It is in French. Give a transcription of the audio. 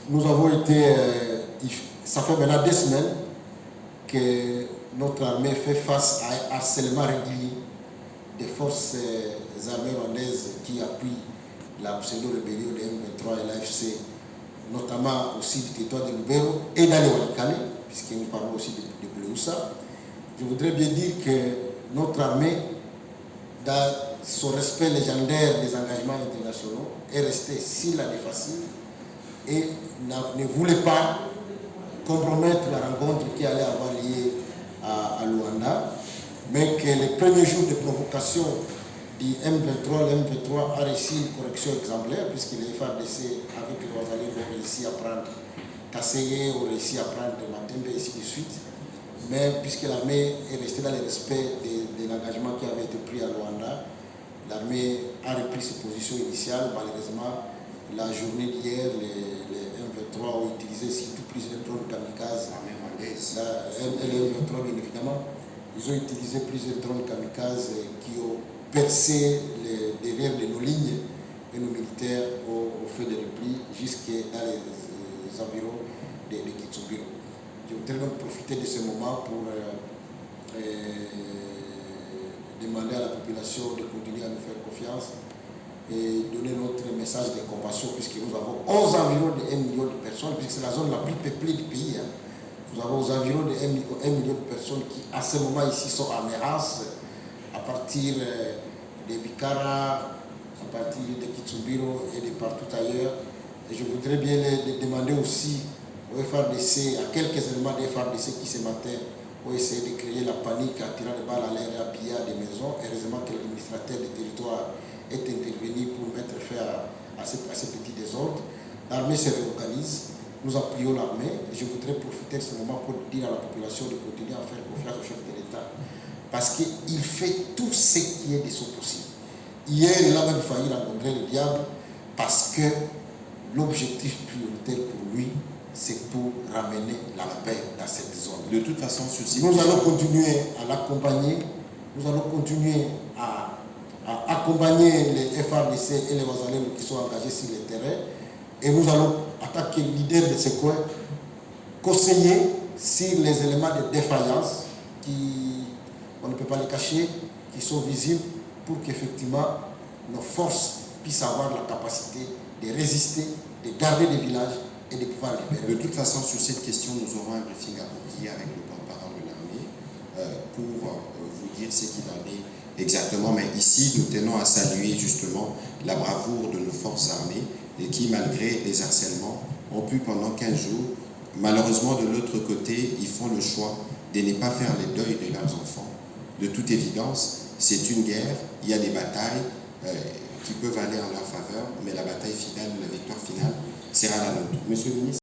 Nous avons été, ça fait maintenant 2 semaines que notre armée fait face à un harcèlement régulier des forces armées rwandaises qui appuient la pseudo-rébellion de M23 et l'AFC, notamment aussi du territoire de Lubero et dans les Walikale, puisque nous parlons aussi de Bleusa. Je voudrais bien dire que notre armée, dans son respect légendaire des engagements internationaux, est restée sur la défensive et ne voulait pas compromettre la rencontre qui allait avoir lieu à Luanda, mais que les premiers jours de provocation du M23, le M23 a réussi une correction exemplaire, puisque les FARDC, avec les Wazalais, ont réussi à prendre Kasseye, ont réussi à prendre Matembe, et ainsi de suite. Mais puisque l'armée est restée dans le respect de l'engagement qui avait été pris à Luanda, l'armée a repris ses positions initiales. Malheureusement, la journée d'hier, les M23 ont utilisé surtout plusieurs drones kamikazes. Les M23, bien évidemment, ils ont utilisé plusieurs drones kamikazes qui ont percé derrière de nos lignes et nos militaires au feu de repli jusque dans les environs de Kitsubiro. Je voudrais donc profiter de ce moment pour demander à la population de continuer à nous faire confiance et donner notre message de compassion, puisque nous avons environ de 1 million de personnes, puisque c'est la zone la plus peuplée du pays. Nous avons environ de 1 million de personnes qui, à ce moment ici, sont en errance, à partir de Bikara, à partir de Kitsubiro et de partout ailleurs. Et je voudrais bien les demander aussi au FARDC, à quelques éléments des FARDC qui ce matin ont essayé de créer la panique en tirant des balles à l'air et à piller des maisons. Heureusement que l'administrateur du territoire est intervenu pour mettre fin à ces petits désordres. L'armée se réorganise, nous appuyons l'armée. Je voudrais profiter de ce moment pour dire à la population de continuer à faire confiance au chef de l'État, parce qu'il fait tout ce qui est de son possible. Hier, il a même failli rencontrer le diable, parce que l'objectif prioritaire pour lui, c'est pour ramener la paix dans cette zone. De toute façon, nous allons continuer à l'accompagner, nous allons continuer à accompagner les FARDC et les Wazalais qui sont engagés sur le terrain, et nous allons attaquer le leader de ce coin, conseiller sur les éléments de défaillance qui, on ne peut pas les cacher, qui sont visibles, pour qu'effectivement nos forces puissent avoir la capacité de résister, de garder les villages et de pouvoir libérer. De toute façon, sur cette question, nous aurons un briefing approprié avec le porte-parole de l'armée pour vous dire ce qu'il en est exactement. Mais ici, nous tenons à saluer justement la bravoure de nos forces armées et qui, malgré les harcèlements, ont pu pendant 15 jours, malheureusement de l'autre côté, ils font le choix de ne pas faire les deuils de leurs enfants. De toute évidence, c'est une guerre, il y a des batailles qui peuvent aller en leur faveur, mais la bataille finale, la victoire finale sera la nôtre. Monsieur le ministre.